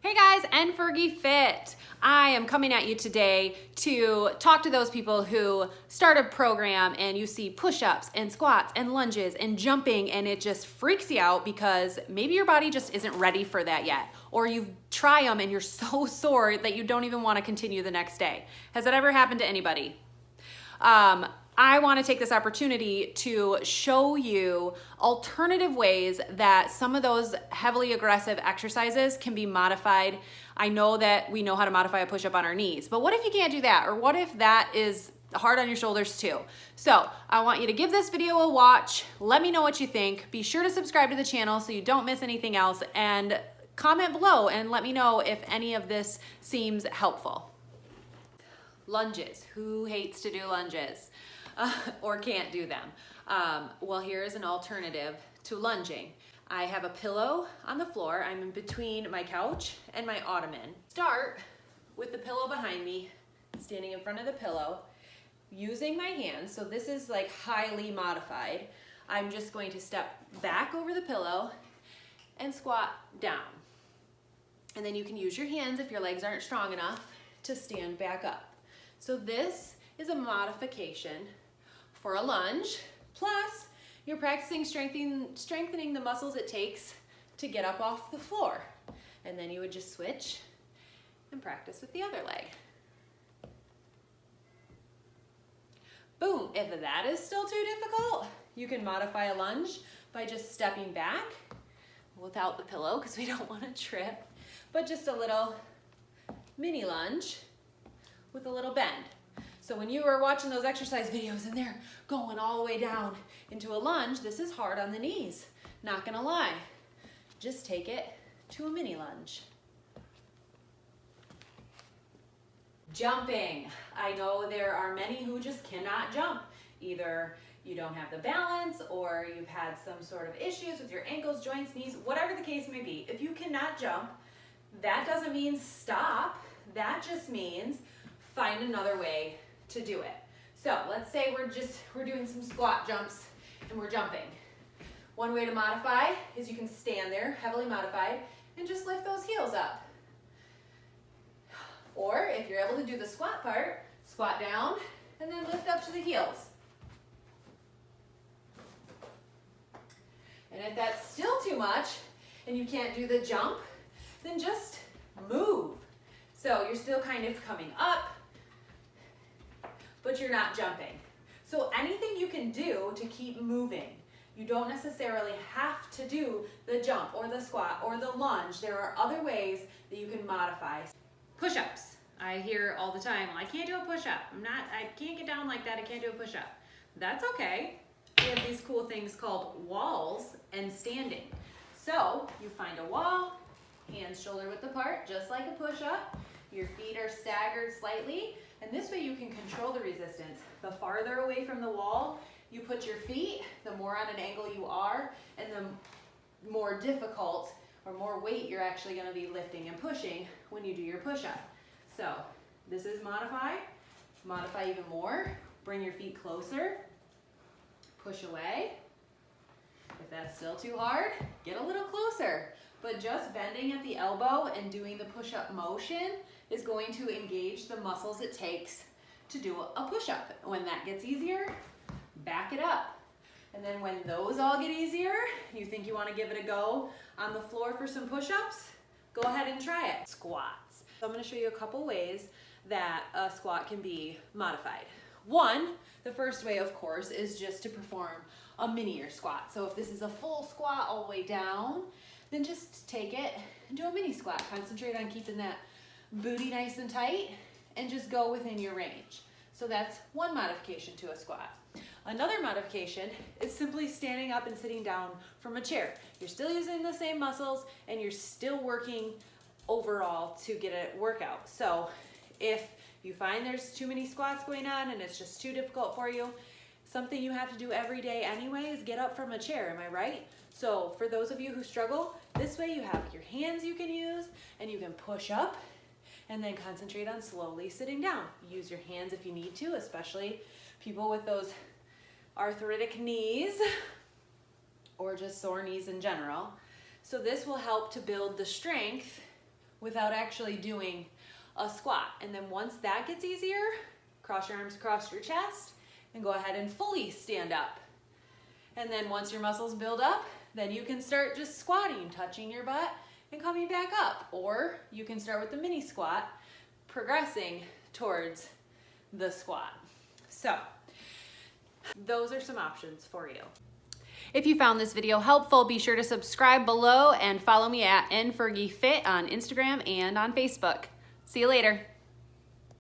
Hey guys, and Fergie Fit. I am coming at you today to talk to those people who start a program and you see push-ups and squats and lunges and jumping and it just freaks you out because maybe your body just isn't ready for that yet. Or you try them and you're so sore that you don't even want to continue the next day. Has that ever happened to anybody? I want to take this opportunity to show you alternative ways that some of those heavily aggressive exercises can be modified. I know that we know how to modify a push-up on our knees, but what if you can't do that? Or what if that is hard on your shoulders too? So I want you to give this video a watch. Let me know what you think. Be sure to subscribe to the channel so you don't miss anything else, and comment below and let me know if any of this seems helpful. Lunges. Who hates to do lunges? Or can't do them? Well, here's an alternative to lunging. I have a pillow on the floor. I'm in between my couch and my ottoman. Start with the pillow behind me, standing in front of the pillow, using my hands. So this is like highly modified. I'm just going to step back over the pillow and squat down. And then you can use your hands if your legs aren't strong enough to stand back up. So this is a modification for a lunge, plus you're practicing strengthening the muscles it takes to get up off the floor. And then you would just switch and practice with the other leg. Boom. If that is still too difficult, you can modify a lunge by just stepping back without the pillow because we don't want to trip, but just a little mini lunge with a little bend. So when you are watching those exercise videos and they're going all the way down into a lunge, this is hard on the knees. Not gonna lie. Just take it to a mini lunge. Jumping. I know there are many who just cannot jump. Either you don't have the balance or you've had some sort of issues with your ankles, joints, knees, whatever the case may be. If you cannot jump, that doesn't mean stop. That just means find another way to do it. So let's say we're doing some squat jumps and we're jumping. One way to modify is you can stand there, heavily modified, and just lift those heels up. Or if you're able to do the squat part, squat down and then lift up to the heels. And if that's still too much and you can't do the jump, then just move. So you're still kind of coming up, but you're not jumping. So anything you can do to keep moving. You don't necessarily have to do the jump or the squat or the lunge. There are other ways that you can modify. Push-ups. I hear all the time, well, I can't do a push-up. I can't get down like that, I can't do a push-up. That's okay. We have these cool things called walls and standing. So you find a wall, hands shoulder width apart, just like a push-up. Your feet are staggered slightly, and this way you can control the resistance. The farther away from the wall you put your feet, the more on an angle you are, and the more difficult or more weight you're actually going to be lifting and pushing when you do your push-up. So this is modify. Modify even more. Bring your feet closer. Push away. If that's still too hard, get a little closer. But just bending at the elbow and doing the push-up motion is going to engage the muscles it takes to do a push-up. When that gets easier, back it up. And then when those all get easier, you think you want to give it a go on the floor for some push-ups, go ahead and try it. Squats. So I'm going to show you a couple ways that a squat can be modified. One, the first way, of course, is just to perform a minier squat. So if this is a full squat all the way down, then just take it and do a mini squat. Concentrate on keeping that booty nice and tight and just go within your range. So that's one modification to a squat. Another modification is simply standing up and sitting down from a chair. You're still using the same muscles and you're still working overall to get a workout. So if you find there's too many squats going on and it's just too difficult for you, something you have to do every day anyway is get up from a chair, am I right? So for those of you who struggle, this way you have your hands you can use and you can push up and then concentrate on slowly sitting down. Use your hands if you need to, especially people with those arthritic knees or just sore knees in general. So this will help to build the strength without actually doing a squat. And then once that gets easier, cross your arms across your chest and go ahead and fully stand up. And then once your muscles build up, then you can start just squatting, touching your butt and coming back up. Or you can start with the mini squat, progressing towards the squat. So those are some options for you. If you found this video helpful, be sure to subscribe below and follow me at nfergiefit on Instagram and on Facebook. See you later.